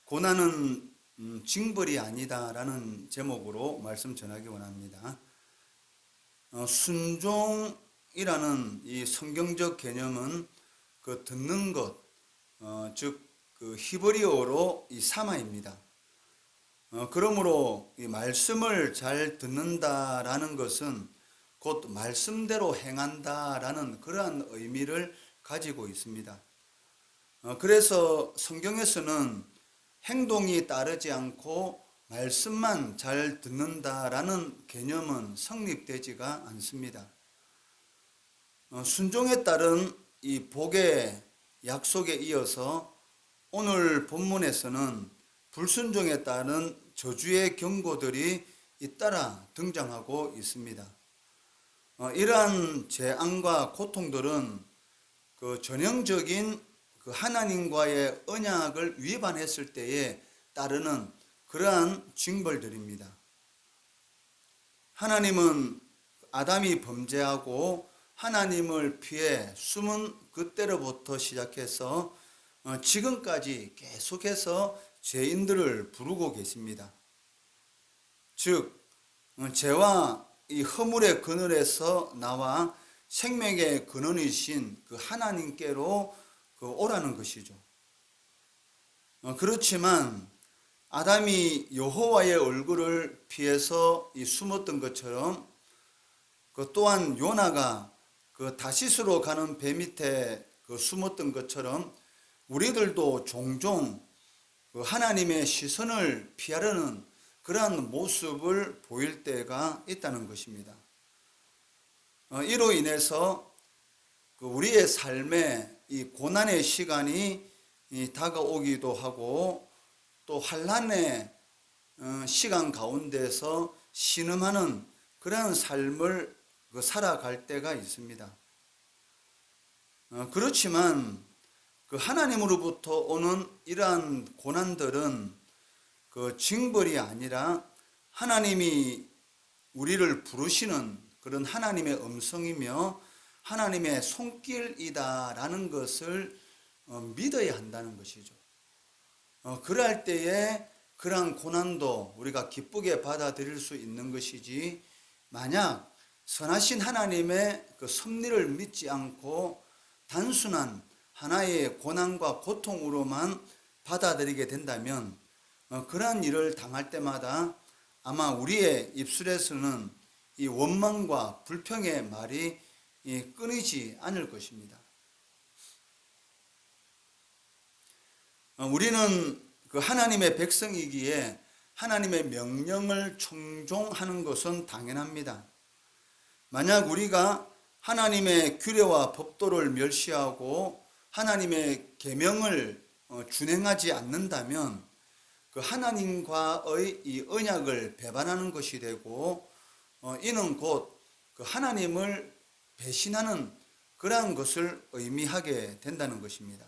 고난은 징벌이 아니다라는 제목으로 말씀 전하기 원합니다. 순종이라는 이 성경적 개념은 그 듣는 것, 그 히브리어로 이 사마입니다. 그러므로 이 말씀을 잘 듣는다라는 것은 곧 말씀대로 행한다라는 그러한 의미를 가지고 있습니다. 그래서 성경에서는 행동이 따르지 않고 말씀만 잘 듣는다라는 개념은 성립되지가 않습니다. 순종에 따른 이 복의 약속에 이어서 오늘 본문에서는 불순종에 따른 저주의 경고들이 잇따라 등장하고 있습니다. 이러한 재앙과 고통들은 그 전형적인 그 하나님과의 언약을 위반했을 때에 따르는 그러한 징벌들입니다. 하나님은 아담이 범죄하고 하나님을 피해 숨은 그때로부터 시작해서 지금까지 계속해서 죄인들을 부르고 계십니다. 즉, 죄와 이 허물의 그늘에서 나와 생명의 근원이신 그 하나님께로 오라는 것이죠. 그렇지만 아담이 여호와의 얼굴을 피해서 숨었던 것처럼 그 또한 요나가 그 다시스로 가는 배 밑에 숨었던 것처럼 우리들도 종종 그 하나님의 시선을 피하려는 그러한 모습을 보일 때가 있다는 것입니다. 이로 인해서 우리의 삶에 이 고난의 시간이 다가오기도 하고 또 환난의 시간 가운데서 신음하는 그러한 삶을 살아갈 때가 있습니다. 그렇지만 그 하나님으로부터 오는 이러한 고난들은 그 징벌이 아니라 하나님이 우리를 부르시는 그런 하나님의 음성이며 하나님의 손길이다라는 것을 믿어야 한다는 것이죠. 그럴 때에 그러한 고난도 우리가 기쁘게 받아들일 수 있는 것이지, 만약 선하신 하나님의 그 섭리를 믿지 않고 단순한 하나의 고난과 고통으로만 받아들이게 된다면 그러한 일을 당할 때마다 아마 우리의 입술에서는 이 원망과 불평의 말이 끊이지 않을 것입니다. 우리는 그 하나님의 백성이기에 하나님의 명령을 청종하는 것은 당연합니다. 만약 우리가 하나님의 규례와 법도를 멸시하고 하나님의 계명을 준행하지 않는다면 그 하나님과의 이 언약을 배반하는 것이 되고, 이는 곧 그 하나님을 배신하는 그러한 것을 의미하게 된다는 것입니다.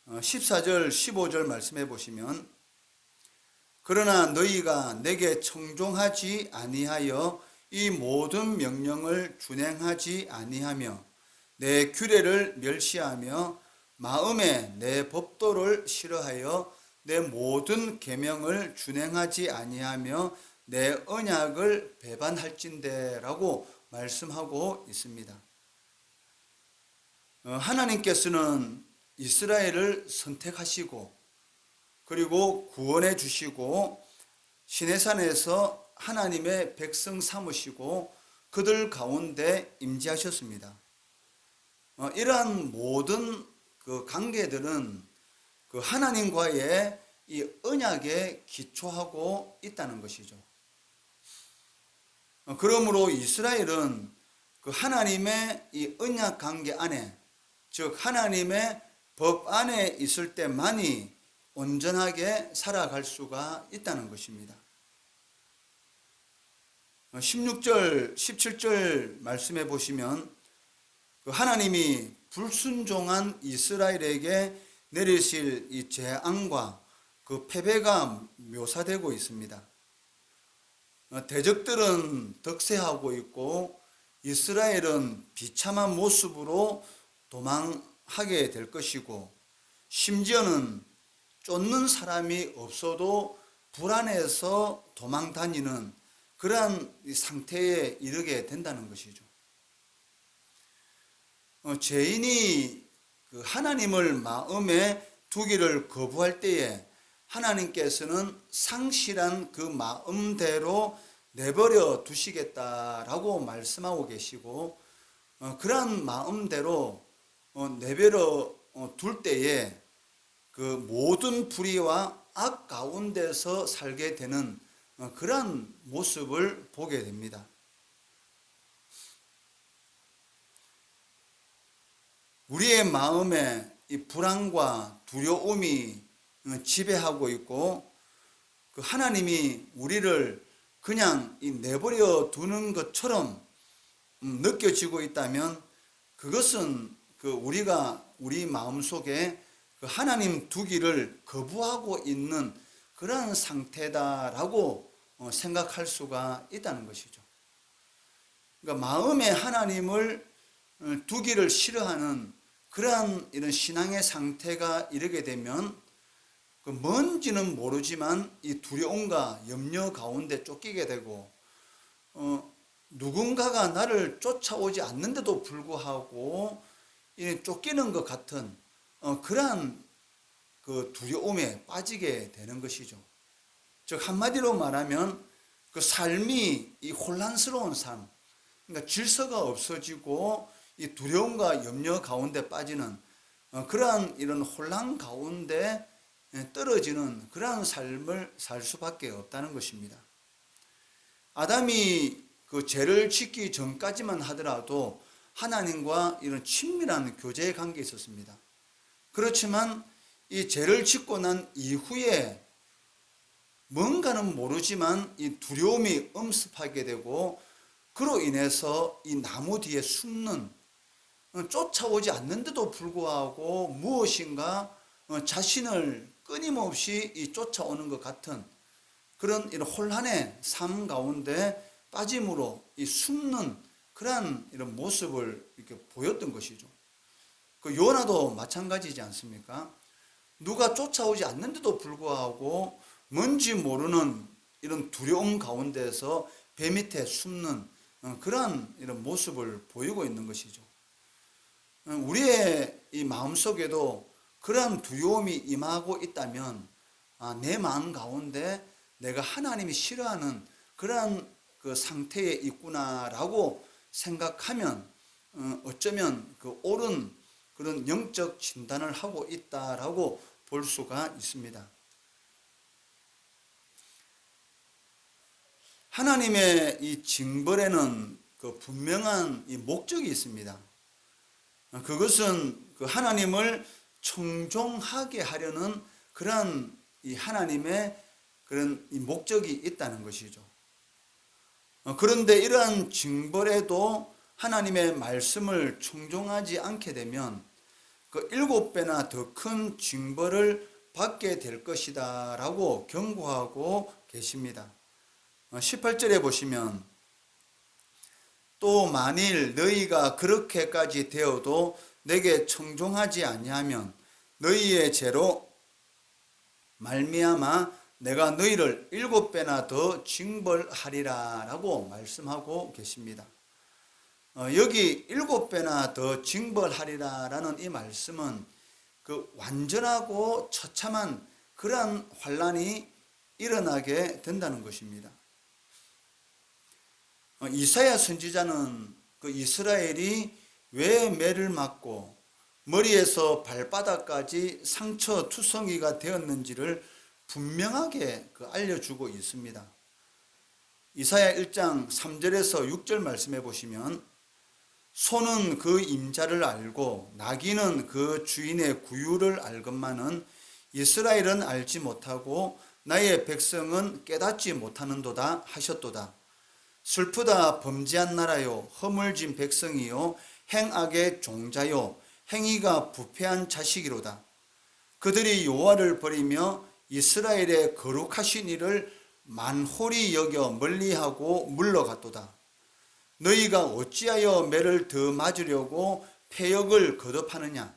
14절 15절 말씀해 보시면, 그러나 너희가 내게 청종하지 아니하여 이 모든 명령을 준행하지 아니하며 내 규례를 멸시하며 마음에 내 법도를 싫어하여 내 모든 계명을 준행하지 아니하며 내 언약을 배반할진대라고 말씀하고 있습니다. 하나님께서는 이스라엘을 선택하시고 그리고 구원해 주시고 시내산에서 하나님의 백성 삼으시고 그들 가운데 임재하셨습니다. 이러한 모든 그 관계들은 그 하나님과의 이 언약에 기초하고 있다는 것이죠. 그러므로 이스라엘은 그 하나님의 이 언약 관계 안에, 즉 하나님의 법 안에 있을 때만이 온전하게 살아갈 수가 있다는 것입니다. 16절, 17절 말씀해 보시면 그 하나님이 불순종한 이스라엘에게 내리실 이 재앙과 그 패배가 묘사되고 있습니다. 대적들은 득세하고 있고 이스라엘은 비참한 모습으로 도망하게 될 것이고, 심지어는 쫓는 사람이 없어도 불안해서 도망 다니는 그러한 상태에 이르게 된다는 것이죠. 죄인이 그 하나님을 마음에 두기를 거부할 때에 하나님께서는 상실한 그 마음대로 내버려 두시겠다라고 말씀하고 계시고, 그러한 마음대로 내버려 둘 때에 그 모든 불의와 악 가운데서 살게 되는 그러한 모습을 보게 됩니다. 우리의 마음에 이 불안과 두려움이 지배하고 있고, 그 하나님이 우리를 그냥 내버려 두는 것처럼 느껴지고 있다면, 그것은 그 우리가 우리 마음속에 그 하나님 두기를 거부하고 있는 그런 상태다라고 생각할 수가 있다는 것이죠. 그러니까 마음에 하나님을 두기를 싫어하는 그러한 이런 신앙의 상태가 이르게 되면, 그 뭔지는 모르지만 이 두려움과 염려 가운데 쫓기게 되고, 누군가가 나를 쫓아오지 않는데도 불구하고 쫓기는 것 같은 그러한 그 두려움에 빠지게 되는 것이죠. 즉 한마디로 말하면 그 삶이 이 혼란스러운 삶, 그러니까 질서가 없어지고 이 두려움과 염려 가운데 빠지는 그러한 이런 혼란 가운데 떨어지는 그러한 삶을 살 수밖에 없다는 것입니다. 아담이 그 죄를 짓기 전까지만 하더라도 하나님과 이런 친밀한 교제의 관계에 있었습니다. 그렇지만 이 죄를 짓고 난 이후에 뭔가는 모르지만 이 두려움이 엄습하게 되고, 그로 인해서 이 나무 뒤에 숨는, 쫓아오지 않는데도 불구하고 무엇인가 자신을 끊임없이 이 쫓아오는 것 같은 그런 이런 혼란의 삶 가운데 빠짐으로 이 숨는 그러한 이런 모습을 이렇게 보였던 것이죠. 그 요나도 마찬가지지 않습니까? 누가 쫓아오지 않는데도 불구하고 뭔지 모르는 이런 두려움 가운데서 배 밑에 숨는 그러한 이런 모습을 보이고 있는 것이죠. 우리의 이 마음속에도 그러한 두려움이 임하고 있다면, 내 마음 가운데 내가 하나님이 싫어하는 그러한 그 상태에 있구나라고 생각하면 어쩌면 그 옳은 그런 영적 진단을 하고 있다라고 볼 수가 있습니다. 하나님의 이 징벌에는 그 분명한 이 목적이 있습니다. 그것은 그 하나님을 청종하게 하려는 그런 이 하나님의 그런 이 목적이 있다는 것이죠. 그런데 이러한 징벌에도 하나님의 말씀을 청종하지 않게 되면 그 7배나 더 큰 징벌을 받게 될 것이다 라고 경고하고 계십니다. 18절에 보시면, 또 만일 너희가 그렇게까지 되어도 내게 청종하지 아니하면 너희의 죄로 말미암아 내가 너희를 7배나 더 징벌하리라 라고 말씀하고 계십니다. 여기 7배나 더 징벌하리라 라는 이 말씀은 그 완전하고 처참한 그러한 환란이 일어나게 된다는 것입니다. 이사야 선지자는 그 이스라엘이 왜 매를 맞고 머리에서 발바닥까지 상처 투성이가 되었는지를 분명하게 알려주고 있습니다. 이사야 1장 3절에서 6절 말씀해 보시면, 소는 그 임자를 알고 나귀는 그 주인의 구유를 알건만은 이스라엘은 알지 못하고 나의 백성은 깨닫지 못하는도다 하셨도다. 슬프다 범죄한 나라요, 허물진 백성이요, 행악의 종자요, 행위가 부패한 자식이로다. 그들이 여호와를 버리며 이스라엘의 거룩하신 이를 만홀히 여겨 멀리하고 물러갔도다. 너희가 어찌하여 매를 더 맞으려고 패역을 거듭하느냐?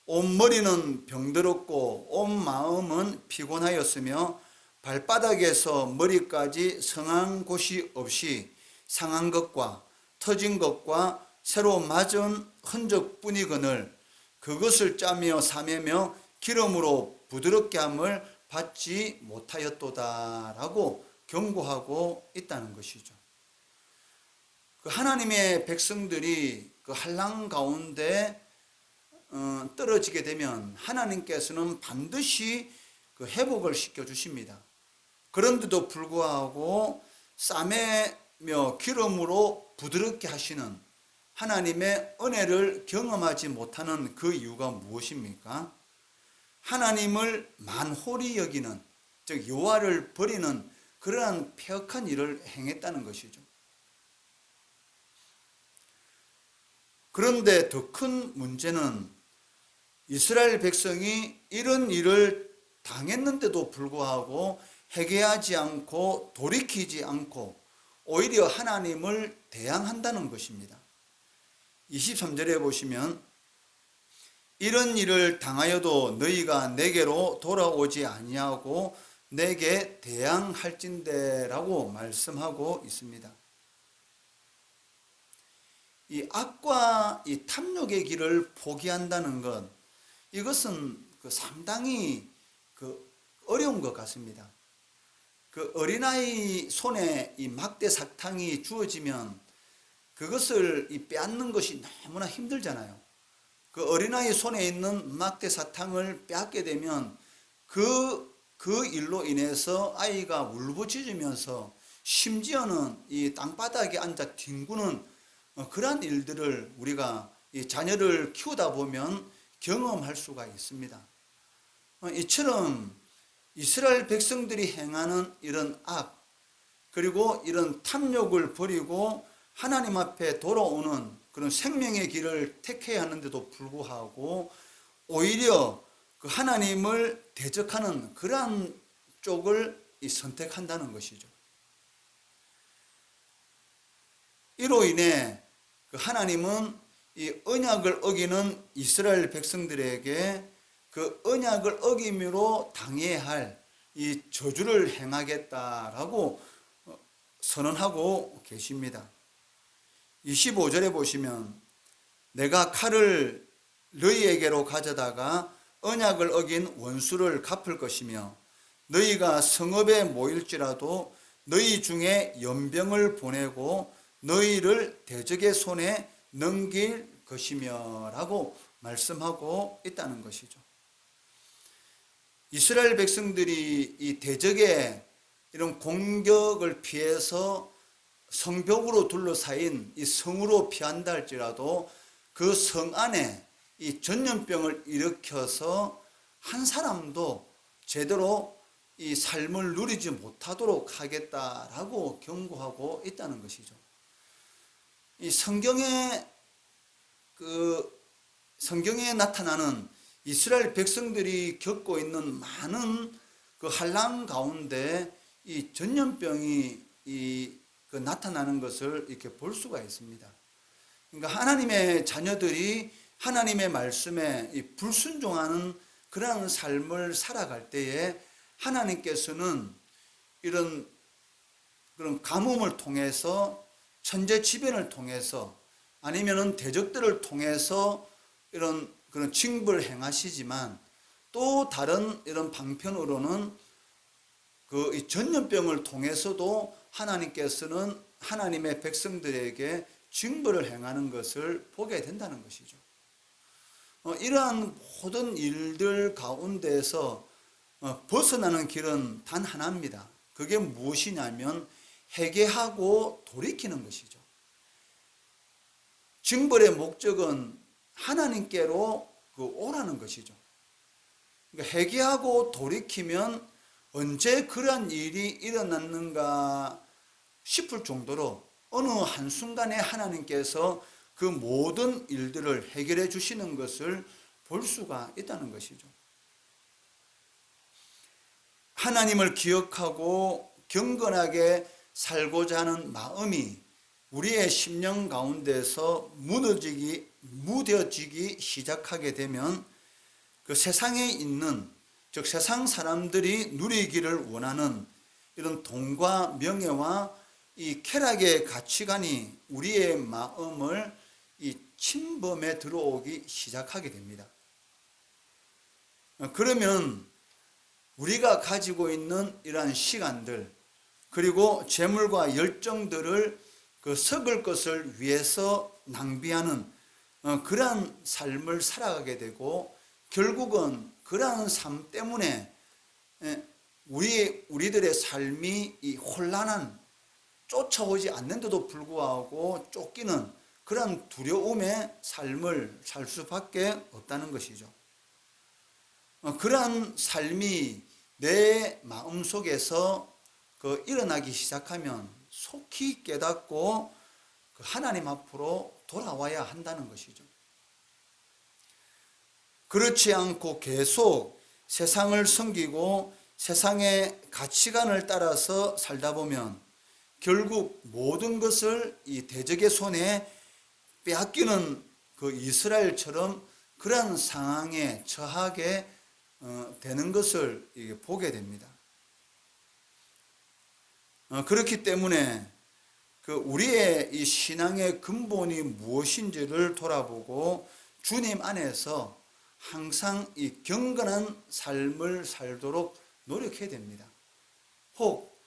온 머리는 병들었고 온 마음은 피곤하였으며 발바닥에서 머리까지 성한 곳이 없이 상한 것과 터진 것과 새로 맞은 흔적뿐이거늘 그것을 짜며 사매며 기름으로 부드럽게 함을 받지 못하였도다 라고 경고하고 있다는 것이죠. 그 하나님의 백성들이 그 환난 가운데 떨어지게 되면 하나님께서는 반드시 그 회복을 시켜 주십니다. 그런데도 불구하고 싸매며 기름으로 부드럽게 하시는 하나님의 은혜를 경험하지 못하는 그 이유가 무엇입니까? 하나님을 만홀히 여기는, 즉 여호와를 버리는 그러한 폐역한 일을 행했다는 것이죠. 그런데 더 큰 문제는 이스라엘 백성이 이런 일을 당했는데도 불구하고 회개하지 않고 돌이키지 않고 오히려 하나님을 대항한다는 것입니다. 23절에 보시면 이런 일을 당하여도 너희가 내게로 돌아오지 아니하고 내게 대항할진대라고 말씀하고 있습니다. 이 악과 이 탐욕의 길을 포기한다는 것, 이것은 상당히 어려운 것 같습니다. 그 어린아이 손에 이 막대 사탕이 주어지면 그것을 빼앗는 것이 너무나 힘들잖아요. 그 어린아이 손에 있는 막대 사탕을 빼앗게 되면 그 일로 인해서 아이가 울부짖으면서 심지어는 이 땅바닥에 앉아 뒹구는 그러한 일들을 우리가 이 자녀를 키우다 보면 경험할 수가 있습니다. 이처럼 이스라엘 백성들이 행하는 이런 악, 그리고 이런 탐욕을 버리고 하나님 앞에 돌아오는 그런 생명의 길을 택해야 하는데도 불구하고 오히려 그 하나님을 대적하는 그러한 쪽을 선택한다는 것이죠. 이로 인해 그 하나님은 이 언약을 어기는 이스라엘 백성들에게 그 언약을 어김으로 당해야 할 이 저주를 행하겠다라고 선언하고 계십니다. 25절에 보시면 내가 칼을 너희에게로 가져다가 언약을 어긴 원수를 갚을 것이며 너희가 성읍에 모일지라도 너희 중에 연병을 보내고 너희를 대적의 손에 넘길 것이며 라고 말씀하고 있다는 것이죠. 이스라엘 백성들이 이 대적의 이런 공격을 피해서 성벽으로 둘러싸인 이 성으로 피한다 할지라도 그 성 안에 이 전염병을 일으켜서 한 사람도 제대로 이 삶을 누리지 못하도록 하겠다라고 경고하고 있다는 것이죠. 이 성경에 나타나는 이스라엘 백성들이 겪고 있는 많은 그 환난 가운데 이 전염병이 나타나는 것을 이렇게 볼 수가 있습니다. 그러니까 하나님의 자녀들이 하나님의 말씀에 불순종하는 그러한 삶을 살아갈 때에 하나님께서는 이런 그런 가뭄을 통해서 천재지변을 통해서 아니면은 대적들을 통해서 이런 그런 징벌을 행하시지만 또 다른 이런 방편으로는 그 전염병을 통해서도 하나님께서는 하나님의 백성들에게 징벌을 행하는 것을 보게 된다는 것이죠. 이러한 모든 일들 가운데서 벗어나는 길은 단 하나입니다. 그게 무엇이냐면 회개하고 돌이키는 것이죠. 징벌의 목적은 하나님께로 오라는 것이죠. 그러니까 회개하고 돌이키면 언제 그러한 일이 일어났는가 싶을 정도로 어느 한순간에 하나님께서 그 모든 일들을 해결해 주시는 것을 볼 수가 있다는 것이죠. 하나님을 기억하고 경건하게 살고자 하는 마음이 우리의 심령 가운데서 무뎌지기 시작하게 되면 그 세상에 있는, 즉 세상 사람들이 누리기를 원하는 이런 돈과 명예와 이 쾌락의 가치관이 우리의 마음을 이 침범해 들어오기 시작하게 됩니다. 그러면 우리가 가지고 있는 이러한 시간들, 그리고 재물과 열정들을 그 썩을 것을 위해서 낭비하는 그러한 삶을 살아가게 되고, 결국은 그러한 삶 때문에 우리들의 삶이 이 혼란한, 쫓아오지 않는데도 불구하고 쫓기는 그런 두려움의 삶을 살 수밖에 없다는 것이죠. 그러한 삶이 내 마음속에서 일어나기 시작하면 속히 깨닫고 하나님 앞으로 돌아와야 한다는 것이죠. 그렇지 않고 계속 세상을 섬기고 세상의 가치관을 따라서 살다 보면 결국 모든 것을 이 대적의 손에 빼앗기는 그 이스라엘처럼 그러한 상황에 처하게 되는 것을 보게 됩니다. 그렇기 때문에 우리의 이 신앙의 근본이 무엇인지를 돌아보고 주님 안에서 항상 이 경건한 삶을 살도록 노력해야 됩니다. 혹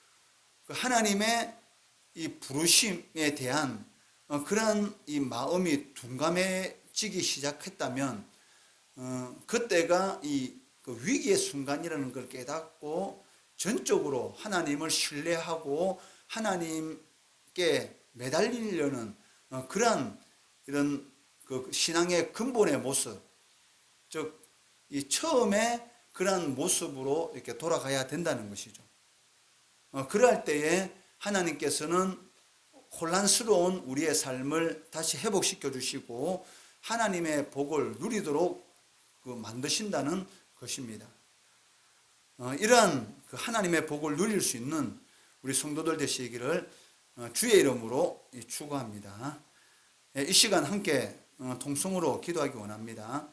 하나님의 이 부르심에 대한 그러한 이 마음이 둔감해지기 시작했다면 그때가 이 위기의 순간이라는 걸 깨닫고 전적으로 하나님을 신뢰하고 하나님께 매달리려는 그러한 이런 신앙의 근본의 모습, 즉 이 처음에 그러한 모습으로 이렇게 돌아가야 된다는 것이죠. 그럴 때에 하나님께서는 혼란스러운 우리의 삶을 다시 회복시켜 주시고 하나님의 복을 누리도록 만드신다는 것입니다. 이러한 하나님의 복을 누릴 수 있는 우리 성도들 되시기를 주의 이름으로 축원합니다. 이 시간 함께 통성으로 기도하기 원합니다.